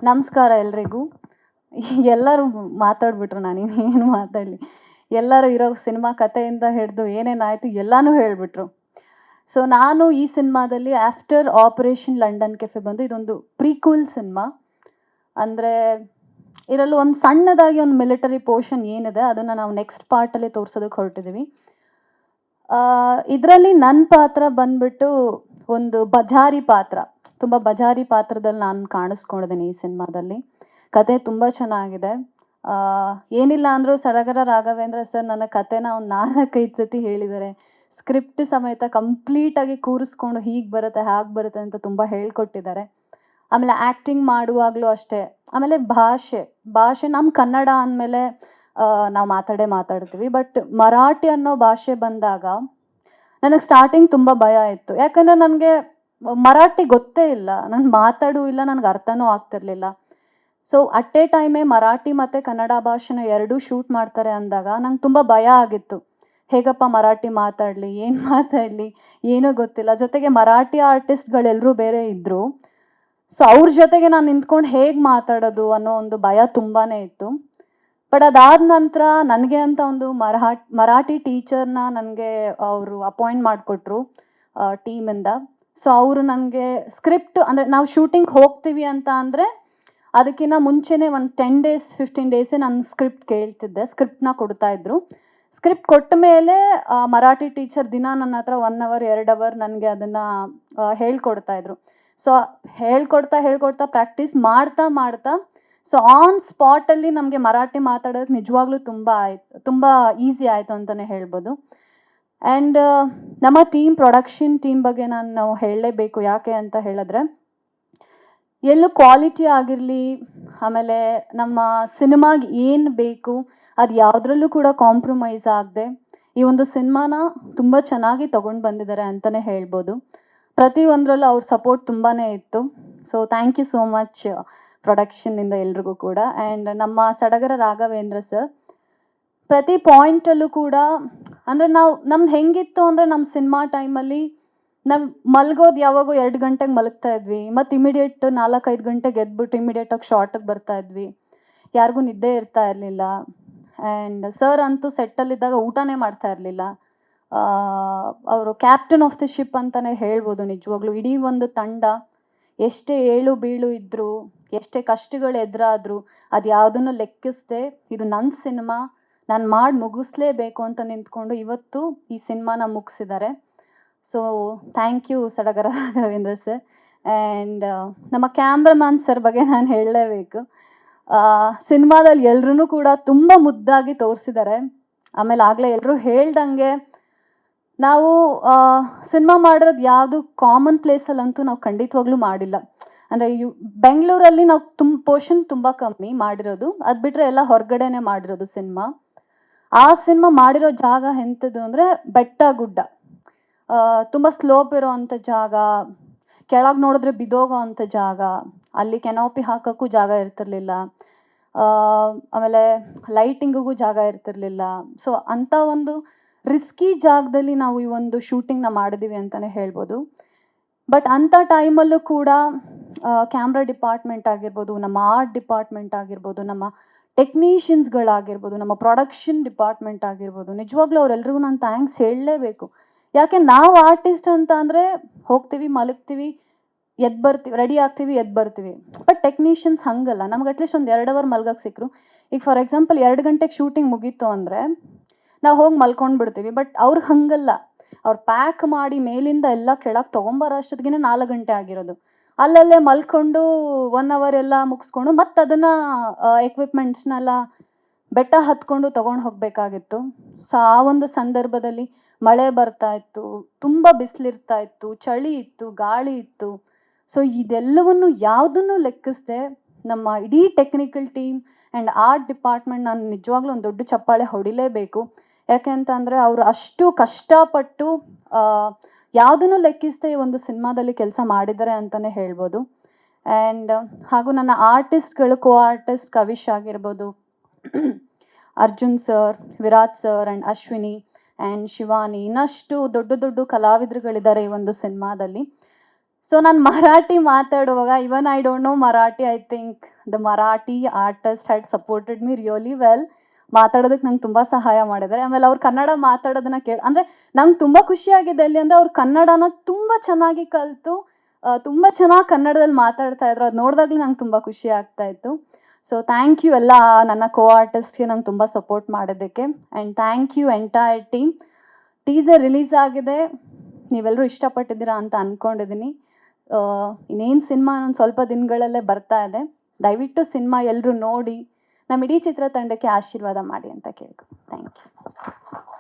ನಮಸ್ಕಾರ ಎಲ್ರಿಗೂ. ಎಲ್ಲರೂ ಮಾತಾಡ್ಬಿಟ್ರು, ನಾನಿನ್ನೇನು ಮಾತಾಡಲಿ. ಎಲ್ಲರೂ ಇರೋ ಸಿನಿಮಾ ಕಥೆಯಿಂದ ಹಿಡಿದು ಏನೇನಾಯಿತು ಎಲ್ಲನೂ ಹೇಳಿಬಿಟ್ರು. ಸೊ ನಾನು ಈ ಸಿನಿಮಾದಲ್ಲಿ ಆಫ್ಟರ್ ಆಪರೇಷನ್ ಲಂಡನ್ ಕೆಫೆ ಬಂದು ಇದೊಂದು ಪ್ರೀಕ್ವಲ್ ಸಿನಿಮಾ. ಅಂದರೆ ಇದರಲ್ಲಿ ಒಂದು ಸಣ್ಣದಾಗಿ ಒಂದು ಮಿಲಿಟರಿ ಪೋರ್ಷನ್ ಏನಿದೆ ಅದನ್ನು ನಾವು ನೆಕ್ಸ್ಟ್ ಪಾರ್ಟಲ್ಲಿ ತೋರಿಸೋದಕ್ಕೆ ಹೊರಟಿದ್ದೀವಿ. ಇದರಲ್ಲಿ ನನ್ನ ಪಾತ್ರ ಬಂದ್ಬಿಟ್ಟು ಒಂದು ಬಜಾರಿ ಪಾತ್ರ, ತುಂಬ ಬಜಾರಿ ಪಾತ್ರದಲ್ಲಿ ನಾನು ಕಾಣಿಸ್ಕೊಂಡಿದ್ದೀನಿ ಈ ಸಿನಿಮಾದಲ್ಲಿ. ಕತೆ ತುಂಬ ಚೆನ್ನಾಗಿದೆ. ಏನಿಲ್ಲ ಅಂದರೂ ಸಡಗರ ರಾಘವೇಂದ್ರ ಸರ್ ನನ್ನ ಕತೆನ ಒಂದು 4-5 ಸತಿ ಹೇಳಿದ್ದಾರೆ. ಸ್ಕ್ರಿಪ್ಟ್ ಸಮೇತ ಕಂಪ್ಲೀಟಾಗಿ ಕೂರಿಸ್ಕೊಂಡು ಹೀಗೆ ಬರುತ್ತೆ ಹಾಗೆ ಬರುತ್ತೆ ಅಂತ ತುಂಬ ಹೇಳ್ಕೊಟ್ಟಿದ್ದಾರೆ. ಆಮೇಲೆ ಆ್ಯಕ್ಟಿಂಗ್ ಮಾಡುವಾಗಲೂ ಅಷ್ಟೇ. ಆಮೇಲೆ ಭಾಷೆ ನಮ್ಮ ಕನ್ನಡ ಅಂದಮೇಲೆ ನಾವು ಮಾತಾಡ್ತೀವಿ. ಬಟ್ ಮರಾಠಿ ಅನ್ನೋ ಭಾಷೆ ಬಂದಾಗ ನನಗೆ ಸ್ಟಾರ್ಟಿಂಗ್ ತುಂಬ ಭಯ ಇತ್ತು. ಯಾಕಂದರೆ ನನಗೆ ಮರಾಠಿ ಗೊತ್ತೇ ಇಲ್ಲ, ನಾನು ಮಾತಾಡೂ ಇಲ್ಲ, ನನಗೆ ಅರ್ಥನೂ ಆಗ್ತಿರ್ಲಿಲ್ಲ. ಸೊ ಅಟ್ ಎ ಟೈಮೇ ಮರಾಠಿ ಮತ್ತು ಕನ್ನಡ ಭಾಷೆನ ಎರಡೂ ಶೂಟ್ ಮಾಡ್ತಾರೆ ಅಂದಾಗ ನಂಗೆ ತುಂಬ ಭಯ ಆಗಿತ್ತು. ಹೇಗಪ್ಪ ಮರಾಠಿ ಮಾತಾಡಲಿ, ಏನು ಮಾತಾಡಲಿ, ಏನೂ ಗೊತ್ತಿಲ್ಲ. ಜೊತೆಗೆ ಮರಾಠಿ ಆರ್ಟಿಸ್ಟ್ಗಳೆಲ್ಲರೂ ಬೇರೆ ಇದ್ದರು. ಸೊ ಅವ್ರ ಜೊತೆಗೆ ನಾನು ನಿಂತ್ಕೊಂಡು ಹೇಗೆ ಮಾತಾಡೋದು ಅನ್ನೋ ಒಂದು ಭಯ ತುಂಬಾ ಇತ್ತು. ಬಟ್ ಅದಾದ ನಂತರ ನನಗೆ ಅಂತ ಒಂದು ಮರಾಠಿ ಟೀಚರ್ನ ನನಗೆ ಅವರು ಅಪಾಯಿಂಟ್ ಮಾಡಿಕೊಟ್ರು ಟೀಮಿಂದ. ಸೊ ಅವರು ನನಗೆ ಸ್ಕ್ರಿಪ್ಟ್, ಅಂದರೆ ನಾವು ಶೂಟಿಂಗ್ ಹೋಗ್ತೀವಿ ಅಂತ ಅಂದರೆ ಅದಕ್ಕಿಂತ ಮುಂಚೆನೇ ಒಂದು 10 days 15 ಡೇಸೇ ನಾನು ಸ್ಕ್ರಿಪ್ಟ್ ಕೇಳ್ತಿದ್ದೆ. ಸ್ಕ್ರಿಪ್ಟ್ನ ಕೊಡ್ತಾಯಿದ್ರು. ಸ್ಕ್ರಿಪ್ಟ್ ಕೊಟ್ಟ ಮೇಲೆ ಮರಾಠಿ ಟೀಚರ್ ದಿನ ನನ್ನ ಹತ್ರ 1 hour 2 hour ನನಗೆ ಅದನ್ನು ಹೇಳ್ಕೊಡ್ತಾಯಿದ್ರು. ಸೊ ಹೇಳ್ಕೊಡ್ತಾ ಪ್ರಾಕ್ಟೀಸ್ ಮಾಡ್ತಾ ಸೊ ಆನ್ ಸ್ಪಾಟಲ್ಲಿ ನಮಗೆ ಮರಾಠಿ ಮಾತಾಡೋದಕ್ಕೆ ನಿಜವಾಗ್ಲೂ ತುಂಬ ಈಸಿ ಆಯಿತು ಅಂತಲೇ ಹೇಳ್ಬೋದು. ಆ್ಯಂಡ್ ನಮ್ಮ ಪ್ರೊಡಕ್ಷನ್ ಟೀಮ್ ಬಗ್ಗೆ ನಾವು ಹೇಳಲೇಬೇಕು. ಯಾಕೆ ಅಂತ ಹೇಳಿದ್ರೆ, ಎಲ್ಲೂ ಕ್ವಾಲಿಟಿ ಆಗಿರಲಿ, ಆಮೇಲೆ ನಮ್ಮ ಸಿನಿಮಾಗೆ ಏನು ಬೇಕು ಅದು ಯಾವುದ್ರಲ್ಲೂ ಕೂಡ ಕಾಂಪ್ರಮೈಸ್ ಆಗದೆ ಈ ಒಂದು ಸಿನಿಮಾನ ತುಂಬ ಚೆನ್ನಾಗಿ ತೊಗೊಂಡು ಬಂದಿದ್ದಾರೆ ಅಂತಲೇ ಹೇಳ್ಬೋದು. ಪ್ರತಿಯೊಂದರಲ್ಲೂ ಅವ್ರ ಸಪೋರ್ಟ್ ತುಂಬಾ ಇತ್ತು. So thank you so much ಪ್ರೊಡಕ್ಷನ್ನಿಂದ ಎಲ್ರಿಗೂ ಕೂಡ. ಆ್ಯಂಡ್ ನಮ್ಮ ಸಡಗರ ರಾಘವೇಂದ್ರ ಸರ್ ಪ್ರತಿ ಪಾಯಿಂಟಲ್ಲೂ ಕೂಡ, ಅಂದರೆ ನಮ್ದು ಹೆಂಗಿತ್ತು ಅಂದರೆ, ನಮ್ಮ ಸಿನಿಮಾ ಟೈಮಲ್ಲಿ ನಾವು ಮಲಗೋದು ಯಾವಾಗೋ 2 ಗಂಟೆಗೆ ಮಲಗ್ತಾ ಇದ್ವಿ. ಮತ್ತು ಇಮಿಡಿಯೇಟ್ 4-5 ಗಂಟೆಗೆ ಎದ್ಬಿಟ್ಟು ಇಮಿಡಿಯೇಟಾಗಿ ಶಾರ್ಟಿಗೆ ಬರ್ತಾ ಇದ್ವಿ. ಯಾರಿಗೂ ನಿದ್ದೆ ಇರ್ತಾ ಇರಲಿಲ್ಲ. ಆ್ಯಂಡ್ ಸರ್ ಅಂತೂ ಸೆಟ್ಟಲ್ಲಿದ್ದಾಗ ಊಟನೇ ಮಾಡ್ತಾ ಇರಲಿಲ್ಲ. ಅವರು ಕ್ಯಾಪ್ಟನ್ ಆಫ್ ದಿ ಶಿಪ್ ಅಂತಲೇ ಹೇಳ್ಬೋದು ನಿಜವಾಗ್ಲೂ. ಇಡೀ ಒಂದು ತಂಡ ಎಷ್ಟೇ ಏಳು ಬೀಳು ಇದ್ದರೂ, ಎಷ್ಟೇ ಕಷ್ಟಗಳು ಎದುರಾದರೂ ಅದು ಯಾವುದನ್ನು ಲೆಕ್ಕಿಸದೆ ಇದು ನನ್ನ ಸಿನಿಮಾ, ನಾನು ಮಾಡಿ ಮುಗಿಸ್ಲೇಬೇಕು ಅಂತ ನಿಂತ್ಕೊಂಡು ಇವತ್ತು ಈ ಸಿನಿಮಾನ ಮುಗಿಸಿದ್ದಾರೆ. ಸೊ ಥ್ಯಾಂಕ್ ಯು ಸಡಗರ ರಾಘವೇಂದ್ರ ಸರ್. ಆ್ಯಂಡ್ ನಮ್ಮ ಕ್ಯಾಮ್ರಾಮ್ಯಾನ್ ಸರ್ ಬಗ್ಗೆ ನಾನು ಹೇಳಲೇಬೇಕು. ಸಿನಿಮಾದಲ್ಲಿ ಎಲ್ಲರೂ ಕೂಡ ತುಂಬ ಮುದ್ದಾಗಿ ತೋರಿಸಿದ್ದಾರೆ. ಆಮೇಲೆ ಆಗಲೇ ಎಲ್ಲರೂ ಹೇಳ್ದಂಗೆ ನಾವು ಸಿನಿಮಾ ಮಾಡಿರೋದು ಯಾವುದು ಕಾಮನ್ ಪ್ಲೇಸಲ್ಲಂತೂ ನಾವು ಖಂಡಿತವಾಗ್ಲೂ ಮಾಡಿಲ್ಲ. ಅಂದರೆ ಬೆಂಗಳೂರಲ್ಲಿ ನಾವು ಪೋರ್ಷನ್ ತುಂಬ ಕಮ್ಮಿ ಮಾಡಿರೋದು. ಅದು ಬಿಟ್ಟರೆ ಎಲ್ಲ ಹೊರಗಡೆನೇ ಮಾಡಿರೋದು ಸಿನಿಮಾ. ಆ ಸಿನಿಮಾ ಮಾಡಿರೋ ಜಾಗ ಎಂಥದ್ದು ಅಂದರೆ ಬೆಟ್ಟ ಗುಡ್ಡ, ತುಂಬ ಸ್ಲೋಪ್ ಇರೋವಂಥ ಜಾಗ, ಕೆಳಗೆ ನೋಡಿದ್ರೆ ಬಿದ್ದೋಗೋ ಅಂಥ ಜಾಗ, ಅಲ್ಲಿ ಕೆನೋಪಿ ಹಾಕೋಕ್ಕೂ ಜಾಗ ಇರ್ತಿರ್ಲಿಲ್ಲ. ಆಮೇಲೆ ಲೈಟಿಂಗಿಗೂ ಜಾಗ ಇರ್ತಿರ್ಲಿಲ್ಲ. ಸೊ ಅಂಥ ಒಂದು ರಿಸ್ಕಿ ಜಾಗದಲ್ಲಿ ನಾವು ಈ ಒಂದು ಶೂಟಿಂಗ್ನ ಮಾಡಿದ್ದೀವಿ ಅಂತಲೇ ಹೇಳ್ಬೋದು. ಬಟ್ ಅಂಥ ಟೈಮಲ್ಲೂ ಕೂಡ ಕ್ಯಾಮ್ರಾ ಡಿಪಾರ್ಟ್ಮೆಂಟ್ ಆಗಿರ್ಬೋದು, ನಮ್ಮ ಆರ್ಟ್ ಡಿಪಾರ್ಟ್ಮೆಂಟ್ ಆಗಿರ್ಬೋದು, ನಮ್ಮ ಟೆಕ್ನಿಷಿಯನ್ಸ್ಗಳಾಗಿರ್ಬೋದು, ನಮ್ಮ ಪ್ರೊಡಕ್ಷನ್ ಡಿಪಾರ್ಟ್ಮೆಂಟ್ ಆಗಿರ್ಬೋದು, ನಿಜವಾಗ್ಲೂ ಅವರೆಲ್ರಿಗೂ ನಾನು ಥ್ಯಾಂಕ್ಸ್ ಹೇಳಲೇಬೇಕು. ಯಾಕೆ ನಾವು ಆರ್ಟಿಸ್ಟ್ ಅಂತ ಅಂದರೆ ಹೋಗ್ತೀವಿ, ಮಲಗ್ತೀವಿ, ಎದ್ದು ಬರ್ತೀವಿ, ರೆಡಿ ಆಗ್ತೀವಿ, ಎದ್ದು ಬರ್ತೀವಿ. ಬಟ್ ಟೆಕ್ನಿಷಿಯನ್ಸ್ ಹಾಗಲ್ಲ. ನಮ್ಗೆ ಅಟ್ಲೀಸ್ಟ್ ಒಂದು 2 hour ಮಲ್ಗಕ್ಕೆ ಸಿಕ್ಕರು. ಈಗ ಫಾರ್ ಎಕ್ಸಾಂಪಲ್ 2 ಗಂಟೆಗೆ ಶೂಟಿಂಗ್ ಮುಗೀತು ಅಂದರೆ ನಾವು ಹೋಗಿ ಮಲ್ಕೊಂಡು ಬಿಡ್ತೀವಿ. ಬಟ್ ಅವ್ರಿಗೆ ಹಾಗಲ್ಲ. ಅವ್ರು ಪ್ಯಾಕ್ ಮಾಡಿ ಮೇಲಿಂದ ಎಲ್ಲ ಕೆಳಗೆ ತೊಗೊಂಬರೋ ಅಷ್ಟೊತ್ತಿಗೆ 4 ಗಂಟೆ ಆಗಿರೋದು. ಅಲ್ಲಲ್ಲೇ ಮಲ್ಕೊಂಡು 1 hour ಎಲ್ಲ ಮುಗಿಸ್ಕೊಂಡು ಮತ್ತೆ ಅದನ್ನು ಎಕ್ವಿಪ್ಮೆಂಟ್ಸ್ನೆಲ್ಲ ಬೆಟ್ಟ ಹತ್ಕೊಂಡು ತೊಗೊಂಡು ಹೋಗಬೇಕಾಗಿತ್ತು. ಸೊ ಆ ಒಂದು ಸಂದರ್ಭದಲ್ಲಿ ಮಳೆ ಬರ್ತಾ ಇತ್ತು, ತುಂಬ ಬಿಸಿಲಿರ್ತಾ ಇತ್ತು, ಚಳಿ ಇತ್ತು, ಗಾಳಿ ಇತ್ತು. ಸೊ ಇದೆಲ್ಲವನ್ನು ಯಾವುದನ್ನು ಲೆಕ್ಕಿಸದೆ ನಮ್ಮ ಇಡೀ technical team and art department ನಾನು ನಿಜವಾಗ್ಲೂ ಒಂದು ದೊಡ್ಡ ಚಪ್ಪಾಳೆ ಹೊಡಿಲೇಬೇಕು. ಯಾಕೆ ಅಂತ ಅಂದರೆ ಅವರು ಅಷ್ಟು ಕಷ್ಟಪಟ್ಟು ಯಾವುದನ್ನು ಲೆಕ್ಕಿಸದೆ ಈ ಒಂದು ಸಿನಿಮಾದಲ್ಲಿ ಕೆಲಸ ಮಾಡಿದ್ದಾರೆ ಅಂತಲೇ ಹೇಳ್ಬೋದು. ಆ್ಯಂಡ್ ಹಾಗೂ ನನ್ನ ಆರ್ಟಿಸ್ಟ್ಗಳು, ಕೋ ಆರ್ಟಿಸ್ಟ್ ಕವಿಶ್ ಆಗಿರ್ಬೋದು, Arjun sir, Virat sir and Ashwini and Shivani, ಇನ್ನಷ್ಟು ದೊಡ್ಡ ಕಲಾವಿದರುಗಳಿದ್ದಾರೆ ಈ ಒಂದು ಸಿನಿಮಾದಲ್ಲಿ. ಸೊ ನಾನು ಮರಾಠಿ ಮಾತಾಡುವಾಗ even I don't know Marathi, I think the Marathi artist had supported me really well. ಮಾತಾಡೋದಕ್ಕೆ ನಂಗೆ ತುಂಬ ಸಹಾಯ ಮಾಡಿದ್ದಾರೆ. ಆಮೇಲೆ ಅವ್ರು ಕನ್ನಡ ಮಾತಾಡೋದನ್ನ ಅಂದರೆ ನಂಗೆ ತುಂಬ ಖುಷಿಯಾಗಿದೆ ಎಲ್ಲಿ ಅಂದರೆ ಅವ್ರು ಕನ್ನಡನ ತುಂಬ ಚೆನ್ನಾಗಿ ಕಲಿತು ತುಂಬ ಚೆನ್ನಾಗಿ ಕನ್ನಡದಲ್ಲಿ ಮಾತಾಡ್ತಾ ಇದ್ರು. ಅದು ನೋಡಿದಾಗಲೂ ನಂಗೆ ತುಂಬ ಖುಷಿ ಆಗ್ತಾ ಇತ್ತು. ಸೊ ಥ್ಯಾಂಕ್ ಯು ಎಲ್ಲ ನನ್ನ ಕೋ ಆರ್ಟಿಸ್ಟ್ಗೆ ನಂಗೆ ತುಂಬ ಸಪೋರ್ಟ್ ಮಾಡೋದಕ್ಕೆ. And thank you entire team. Teaser release ಆಗಿದೆ, ನೀವೆಲ್ಲರೂ ಇಷ್ಟಪಟ್ಟಿದ್ದೀರಾ ಅಂತ ಅಂದ್ಕೊಂಡಿದ್ದೀನಿ. ಇನ್ನೇನು ಸಿನಿಮಾ ಇನ್ನೊಂದು ಸ್ವಲ್ಪ ದಿನಗಳಲ್ಲೇ ಬರ್ತಾ ಇದೆ. ದಯವಿಟ್ಟು ಸಿನಿಮಾ ಎಲ್ಲರೂ ನೋಡಿ ನಮ್ಮ ಇಡೀ ಚಿತ್ರತಂಡಕ್ಕೆ ಆಶೀರ್ವಾದ ಮಾಡಿ ಅಂತ ಕೇಳ್ಕೊ. Thank you.